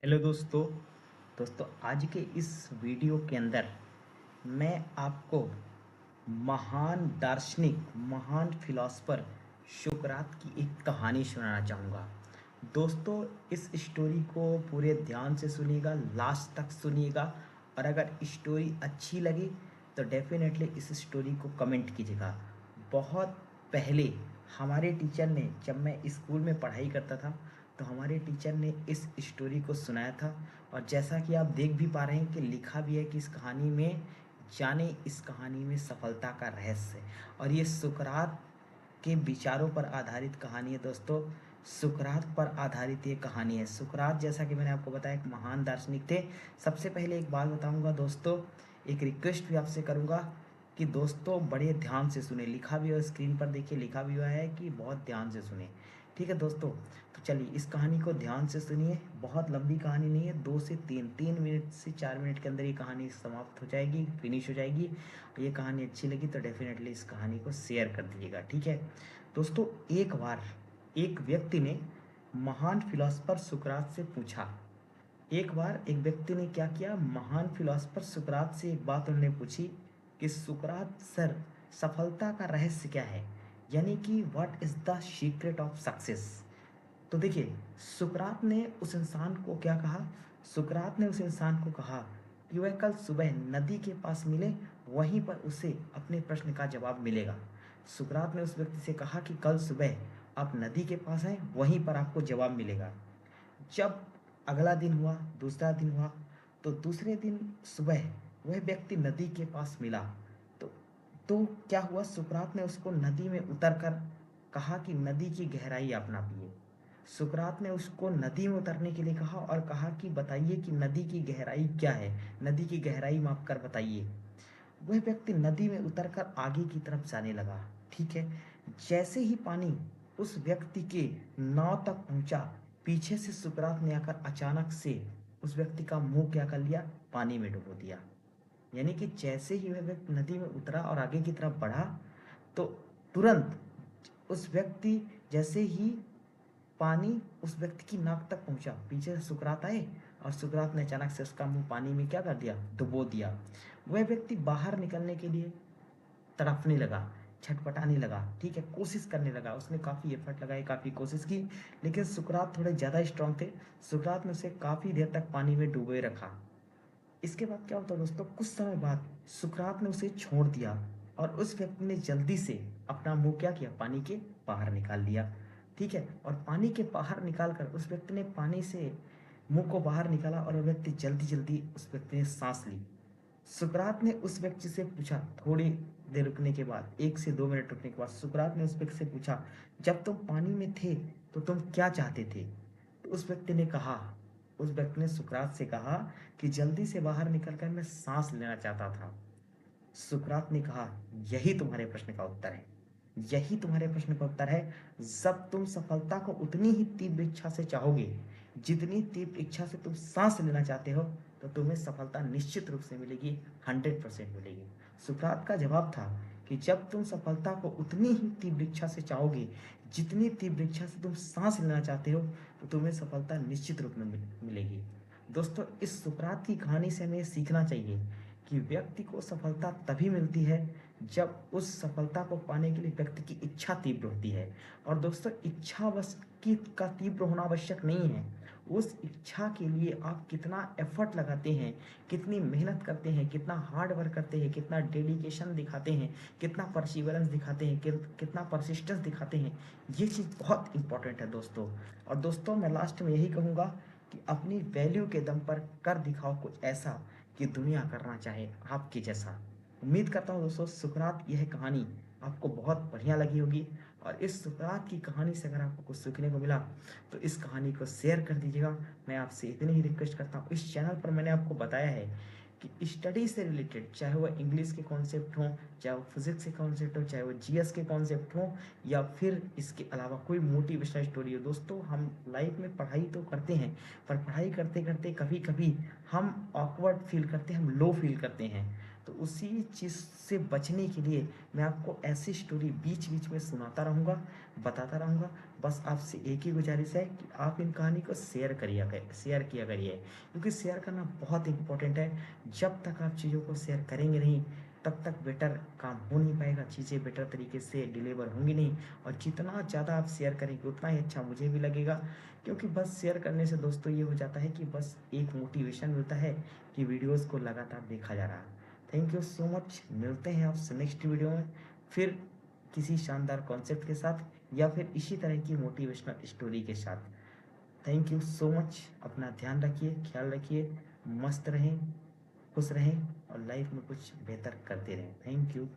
Hello दोस्तों। आज के इस वीडियो के अंदर मैं आपको महान दार्शनिक, महान फिलोसफर सुकरात की एक कहानी सुनाना चाहूँगा। दोस्तों, इस स्टोरी को पूरे ध्यान से सुनिएगा, लास्ट तक सुनिएगा। और अगर स्टोरी अच्छी लगी तो डेफिनेटली इस स्टोरी को कमेंट कीजिएगा। बहुत पहले हमारे टीचर ने, जब मैं स्कूल में पढ़ाई करता था, तो हमारे टीचर ने इस स्टोरी को सुनाया था। और जैसा कि आप देख भी पा रहे हैं कि लिखा भी है कि इस कहानी में, जाने इस कहानी में सफलता का रहस्य। और ये सुकरात के विचारों पर आधारित कहानी है दोस्तों। सुकरात पर आधारित ये कहानी है। सुकरात, जैसा कि मैंने आपको बताया, एक महान दार्शनिक थे। सबसे पहले एक बात बताऊंगा दोस्तों, एक रिक्वेस्ट भी आपसे करूंगा कि दोस्तों बड़े ध्यान से सुने। लिखा भी हुआ स्क्रीन पर, देखिए लिखा भी हुआ है कि बहुत ध्यान से सुने। ठीक है दोस्तों, तो चलिए इस कहानी को ध्यान से सुनिए। बहुत लंबी कहानी नहीं है, 2 से 3 मिनट से 4 मिनट के अंदर ये कहानी समाप्त हो जाएगी, फिनिश हो जाएगी। ये कहानी अच्छी लगी तो डेफिनेटली इस कहानी को शेयर कर दीजिएगा, ठीक है दोस्तों। एक बार एक व्यक्ति ने महान फिलोसफर सुकरात से पूछा। एक बार एक व्यक्ति ने क्या किया, महान फिलोसफर सुकरात से एक बात उन्होंने पूछी कि सुकरात सर, सफलता का रहस्य क्या है? यानी कि what is the secret of success? तो देखिए, सुकरात ने उस इंसान को क्या कहा? सुकरात ने उस इंसान को कहा कि वह कल सुबह नदी के पास मिले, वहीं पर उसे अपने प्रश्न का जवाब मिलेगा। सुकरात ने उस व्यक्ति से कहा कि कल सुबह आप नदी के पास आए, वहीं पर आपको जवाब मिलेगा। जब अगला दिन हुआ, दूसरा दिन हुआ, तो दूसरे दिन सुबह वह व्यक्ति नदी के पास मिला। तो तो क्या हुआ, सुकरात ने उसको नदी में उतरकर कहा कि नदी की गहराई आप नापिए। सुकरात ने उसको नदी में उतरने के लिए कहा और कहा कि बताइए कि नदी की गहराई क्या है, नदी की गहराई माप कर बताइए। वह व्यक्ति नदी में उतरकर आगे की तरफ जाने लगा। ठीक है, जैसे ही पानी उस व्यक्ति के नाव तक पहुंचा, पीछे से सुकरात ने आकर अचानक से उस व्यक्ति का मुंह क्या कर लिया, पानी में डुबो दिया। यानी कि जैसे ही वह व्यक्ति नदी में उतरा और आगे की तरफ बढ़ा, तो तुरंत उस व्यक्ति, जैसे ही पानी उस व्यक्ति की नाक तक पहुंचा, पीछे से सुकरात आए और सुकरात ने अचानक से उसका मुंह पानी में क्या कर दिया, डुबो दिया। वह व्यक्ति बाहर निकलने के लिए तड़पने लगा, छटपटाने लगा, ठीक है, कोशिश करने लगा। उसने काफ़ी एफर्ट लगाए, काफ़ी कोशिश की, लेकिन सुकरात थोड़े ज़्यादा स्ट्रांग थे। सुकरात ने उसे काफ़ी देर तक पानी में डूबे रखा। इसके बाद क्या होता है दोस्तों, कुछ समय बाद सुकरात ने उसे छोड़ दिया और उस व्यक्ति ने जल्दी से अपना मुंह क्या किया, पानी के बाहर निकाल लिया। ठीक है, और पानी के बाहर निकाल कर उस व्यक्ति ने पानी से मुंह को बाहर निकाला और वह व्यक्ति जल्दी जल्दी, उस व्यक्ति ने सांस ली। सुकरात ने उस व्यक्ति से पूछा, थोड़ी देर रुकने के बाद, 1 से 2 मिनट रुकने के बाद सुकरात ने उस व्यक्ति से पूछा, जब तुम पानी में थे तो तुम क्या चाहते थे? तो उस व्यक्ति ने कहा, उस व्यक्ति ने सुकरात से कहा कि जल्दी से बाहर निकलकर मैं सांस लेना चाहता था। सुकरात ने कहा, यही तुम्हारे प्रश्न का उत्तर है, यही तुम्हारे प्रश्न का उत्तर है। जब तुम सफलता को उतनी ही तीव्र इच्छा से चाहोगे, जितनी तीव्र इच्छा से तुम सांस लेना चाहते हो, तो तुम्हें सफलता निश्चित रूप से मिलेगी, 100% मिलेगी। सुकरात का जवाब था कि जब तुम सफलता को उतनी ही तीव्र इच्छा से चाहोगे, जितनी तीव्र इच्छा से तुम सांस लेना चाहते हो, तो तुम्हें सफलता निश्चित रूप में मिलेगी। दोस्तों, इस सुकरात की कहानी से हमें सीखना चाहिए कि व्यक्ति को सफलता तभी मिलती है जब उस सफलता को पाने के लिए व्यक्ति की इच्छा तीव्र होती है। और दोस्तों, इच्छा बस की का तीव्र होना आवश्यक नहीं है, उस इच्छा के लिए आप कितना एफर्ट लगाते हैं, कितनी मेहनत करते हैं, कितना हार्ड वर्क करते हैं, कितना डेडिकेशन दिखाते हैं, कितना परसिवरेंस दिखाते हैं, कितना परसिस्टेंस दिखाते हैं, ये चीज़ बहुत इंपॉर्टेंट है दोस्तों। और दोस्तों, मैं लास्ट में यही कहूँगा कि अपनी वैल्यू के दम पर कर दिखाओ कुछ ऐसा कि दुनिया करना चाहे आपके जैसा। उम्मीद करता हूँ दोस्तों, सुकरात यह कहानी आपको बहुत बढ़िया लगी होगी। और इस सुकरात की कहानी से अगर आपको कुछ सीखने को मिला तो इस कहानी को शेयर कर दीजिएगा। मैं आपसे इतनी ही रिक्वेस्ट करता हूँ। इस चैनल पर मैंने आपको बताया है कि स्टडी से रिलेटेड, चाहे वो इंग्लिश के कॉन्सेप्ट हों, चाहे वो फिजिक्स के कॉन्सेप्ट हो, चाहे वो जीएस के कॉन्सेप्ट हों, या फिर इसके अलावा कोई मोटिवेशनल स्टोरी हो। दोस्तों, हम लाइफ में पढ़ाई तो करते हैं, पर पढ़ाई करते करते कभी कभी हम ऑकवर्ड फील करते हैं, हम लो फील करते हैं। तो उसी चीज़ से बचने के लिए मैं आपको ऐसी स्टोरी बीच बीच में सुनाता रहूँगा, बताता रहूँगा। बस आपसे एक ही गुजारिश है कि आप इन कहानी को शेयर किया करिए, क्योंकि शेयर करना बहुत इम्पोर्टेंट है। जब तक आप चीज़ों को शेयर करेंगे नहीं, तब तक बेटर काम हो नहीं पाएगा, चीज़ें बेटर तरीके से डिलीवर होंगी नहीं। और जितना ज़्यादा आप शेयर करेंगे उतना ही अच्छा मुझे भी लगेगा, क्योंकि बस शेयर करने से दोस्तों ये हो जाता है कि बस एक मोटिवेशन मिलता है कि वीडियोस को लगातार देखा जा रहा है। Thank you so much. मिलते हैं आपसे नेक्स्ट वीडियो में, फिर किसी शानदार कॉन्सेप्ट के साथ या फिर इसी तरह की मोटिवेशनल स्टोरी के साथ। Thank you so much. अपना ध्यान रखिए, ख्याल रखिए, मस्त रहें, खुश रहें और लाइफ में कुछ बेहतर करते रहें। Thank you.